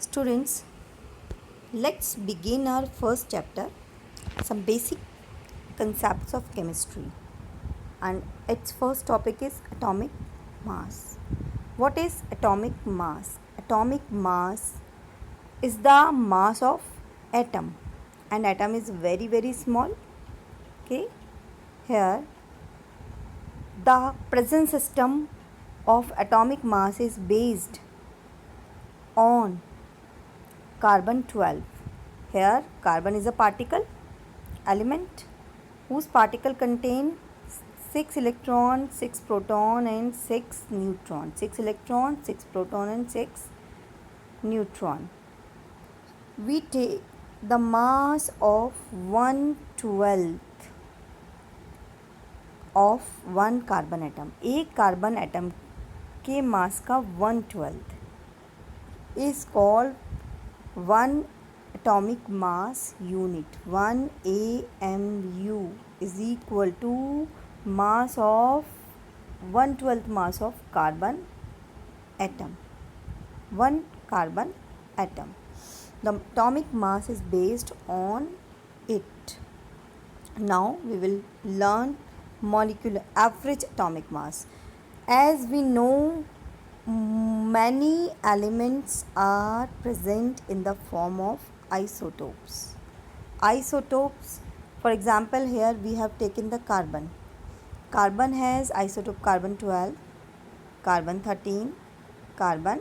Students, let's begin our first chapter, some basic concepts of chemistry. And its first topic is atomic mass. What is atomic mass? Atomic mass is the mass of atom. And atom is very small. Okay. Here, the present system of atomic mass is based on carbon 12. Here carbon is a particle element whose particle contain 6 electron, 6 proton and 6 neutron. 6 electron, 6 proton and 6 neutron. We take the mass of 1/12 of one carbon atom. एक carbon atom के मास का 1/12 is called 1 atomic mass unit. 1 AMU is equal to mass of 1/12 mass of carbon atom. 1 carbon atom. The atomic mass is based on it. Now we will learn molecular average atomic mass. As we know, many elements are present in the form of isotopes. Isotopes, for example, here we have taken the carbon. Carbon has isotope carbon 12, carbon 13, carbon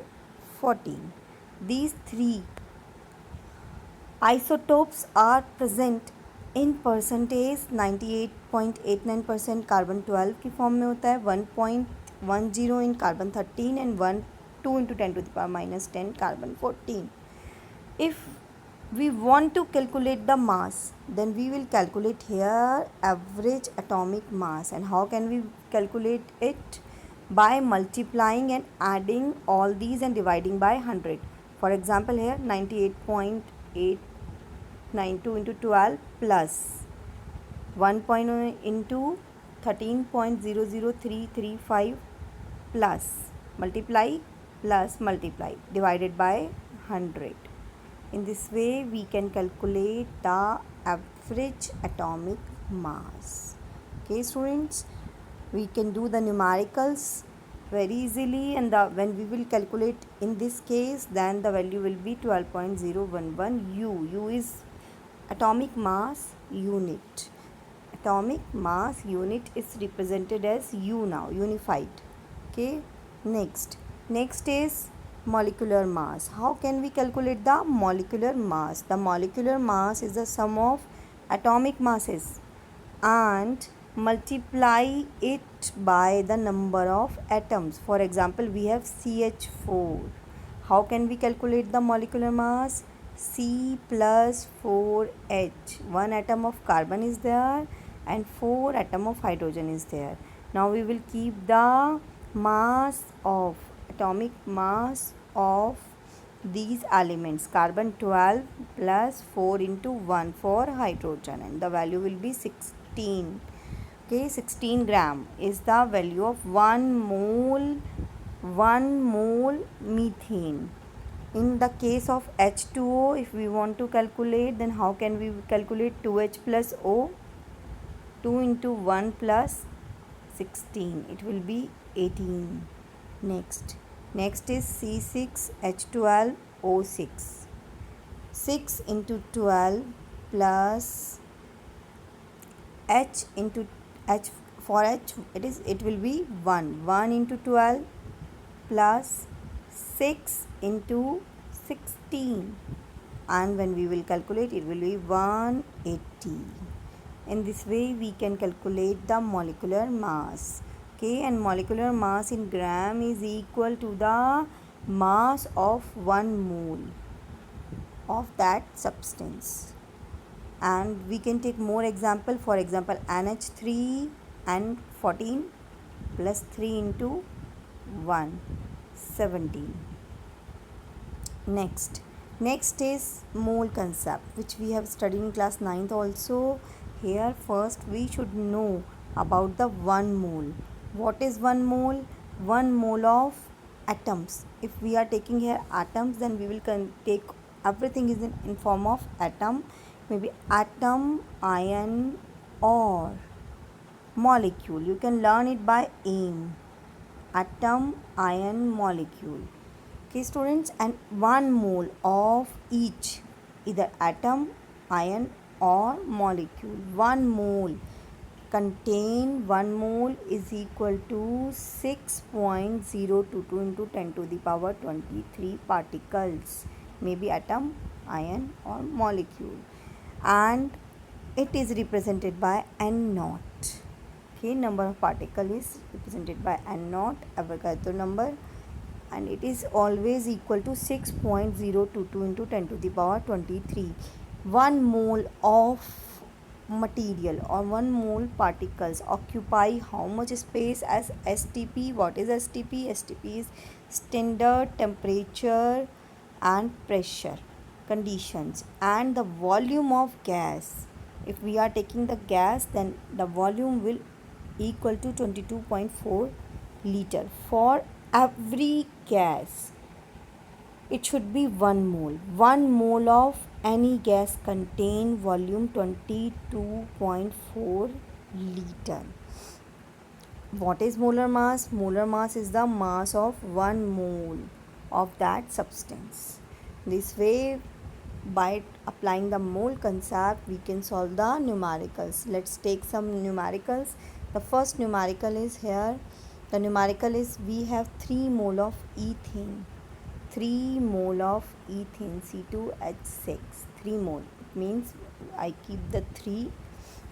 14. These three isotopes are present in percentage. 98.89% carbon 12 की form में होता है, 1.10 in carbon 13 and 2 into 10 to the power minus 10 carbon 14. If we want to calculate the mass, then we will calculate here average atomic mass. And how can we calculate it? By multiplying and adding all these and dividing by 100. For example, here 98.892 into 12 plus 1 into 13.00335 plus multiply divided by 100. In this way we can calculate the average atomic mass. Okay students, we can do the numericals very easily, and when we will calculate in this case, then the value will be 12.011 U. U is atomic mass unit. Atomic mass unit is represented as U now, unified. Okay, next is molecular mass. How can we calculate the molecular mass? The molecular mass is the sum of atomic masses and multiply it by the number of atoms. For example, we have CH4. How can we calculate the molecular mass? C plus 4H. One atom of carbon is there and 4 atom of hydrogen is there. Now we will keep the mass of atomic mass of these elements, carbon 12 plus 4 into 1 for hydrogen, and the value will be 16. Okay, 16 gram is the value of 1 mole methane. In the case of H2O, if we want to calculate, then how can we calculate 2H plus O? 2 into 1 plus 16, it will be 18. Next is C6H12O6. 6 into 12 plus H into H. For H it will be 1. 1 into 12 plus 6 into 16, and when we will calculate, it will be 180. In this way we can calculate the molecular mass. Okay, and molecular mass in gram is equal to the mass of 1 mole of that substance. And we can take more example. For example, NH3 and 14 plus 3 into 1, 17. Next is mole concept, which we have studied in class 9th also. Here first we should know about the 1 mole. What is 1 mole? 1 mole of atoms. If we are taking here atoms, then we will take everything is in form of atom, maybe atom, ion, or molecule. You can learn it by AIM. Atom, ion, molecule. Okay, students, and 1 mole of each, either atom, ion, or molecule. 1 mole contain 1 mole is equal to 6.022 into 10 to the power 23 particles, maybe atom, ion, or molecule, and it is represented by n naught. Okay, number of particle is represented by n naught, Avogadro number, and it is always equal to 6.022 into 10 to the power 23. 1 mole of material or 1 mole particles occupy how much space as STP? What is STP? STP is standard temperature and pressure conditions, and the volume of gas. If we are taking the gas, then the volume will equal to 22.4 liter. For every gas, it should be 1 mole. 1 mole of any gas contain volume 22.4 liter. What is molar mass? Molar mass is the mass of 1 mole of that substance. This way, by applying the mole concept, we can solve the numericals. Let's take some numericals. The first numerical is here. The numerical is we have 3 mole of ethane. 3 mole of ethane, C2H6, 3 mole. It means I keep the 3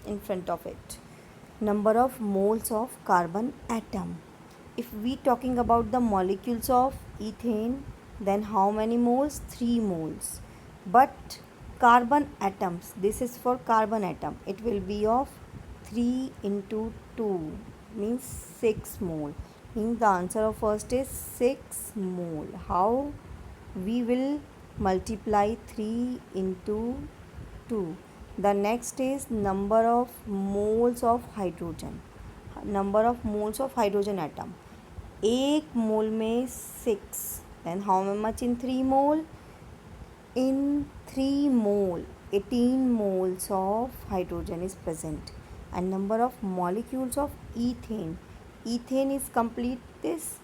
in front of it. Number of moles of carbon atom. If we talking about the molecules of ethane, then how many moles? 3 moles. But carbon atoms, this is for carbon atom, it will be of 3 into 2, means 6 mole. Means the answer of first is 6 mole. How? We will multiply 3 into 2. The next is number of moles of hydrogen. Number of moles of hydrogen atom. 1 mole में 6. Then how much in 3 mole? In 3 mole, 18 moles of hydrogen is present. And number of molecules of ethane. Ethane is complete this.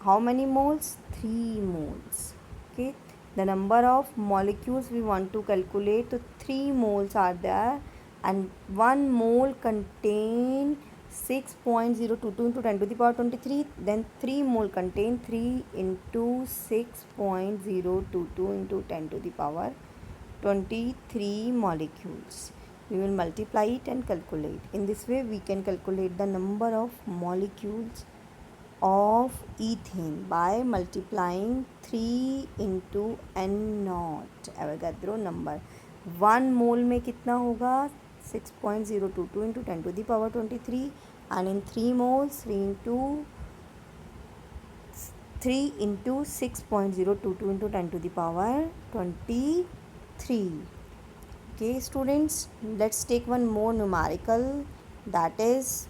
How many moles? 3 moles. Okay. The number of molecules we want to calculate. So 3 moles are there. And 1 mole contain 6.022 into 10 to the power 23. Then 3 mole contain 3 into 6.022 into 10 to the power 23 molecules. We will multiply it and calculate. In this way, we can calculate the number of molecules of ethane by multiplying 3 into n naught, Avogadro number. 1 mole में कितना होगा? 6.022 into 10 to the power 23, and in 3 moles 3 into 6.022 into 10 to the power 23. Okay, students, let's take one more numerical, that is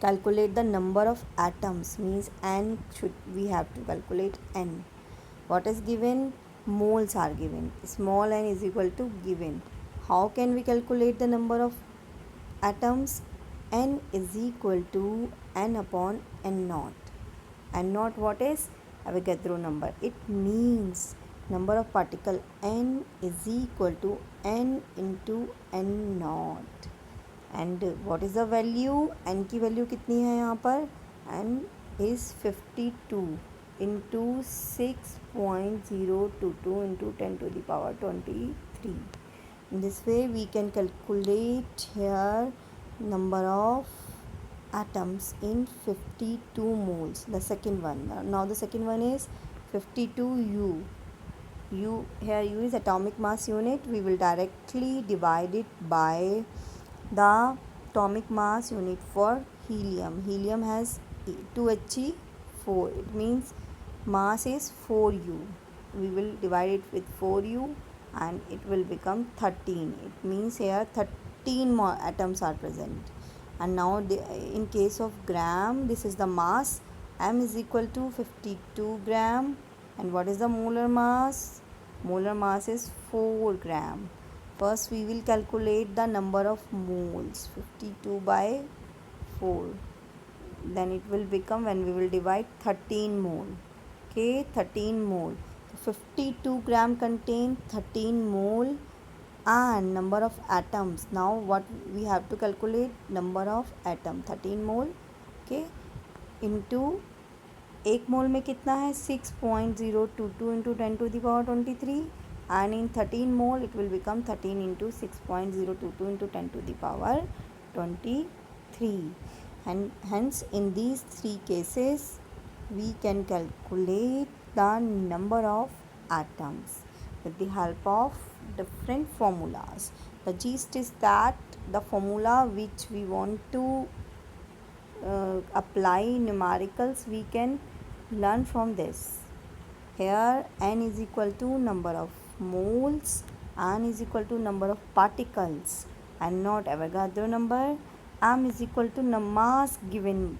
calculate the number of atoms, means n should we have to calculate n. What is given? Moles are given. Small n is equal to given. How can we calculate the number of atoms? N is equal to n upon n naught. N naught what is? Avogadro number. It means number of particle n is equal to n into n naught. And what is the value? n की value कितनी है यहाँ पर? n is 52 into 6.022 into 10 to the power 23. In this way, we can calculate here number of atoms in 52 moles. The second one. Now the second one is 52U. U here U is atomic mass unit. We will directly divide it by the atomic mass unit for helium. Helium has 2He 4. It means mass is 4U. We will divide it with 4U and it will become 13. It means here 13 more atoms are present. And now in case of gram, this is the mass m is equal to 52 gram. And what is the molar mass? Molar mass is 4 gram. First we will calculate the number of moles. 52 by 4. Then it will become, when we will divide, 13 mole. Okay, 13 mole. 52 gram contain 13 mole. And number of atoms, now what we have to calculate? Number of atom, 13 mole. Okay, into एक मोल में कितना है? 6.022 into 10⁻23. and in 13 mole it will become 13 into 6.022 into 10⁻23. and hence in these three cases we can calculate the number of atoms with the help of different formulas. The gist is that the formula which we want to apply numericals, we can learn from this. Here n is equal to number of moles, n is equal to number of particles and not Avogadro number. M is equal to mass given,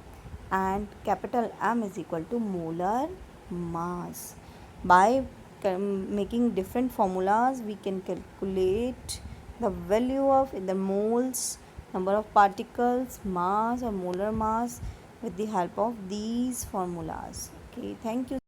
and capital M is equal to molar mass. By making different formulas, we can calculate the value of the moles, number of particles, mass or molar mass with the help of these formulas. Okay, thank you.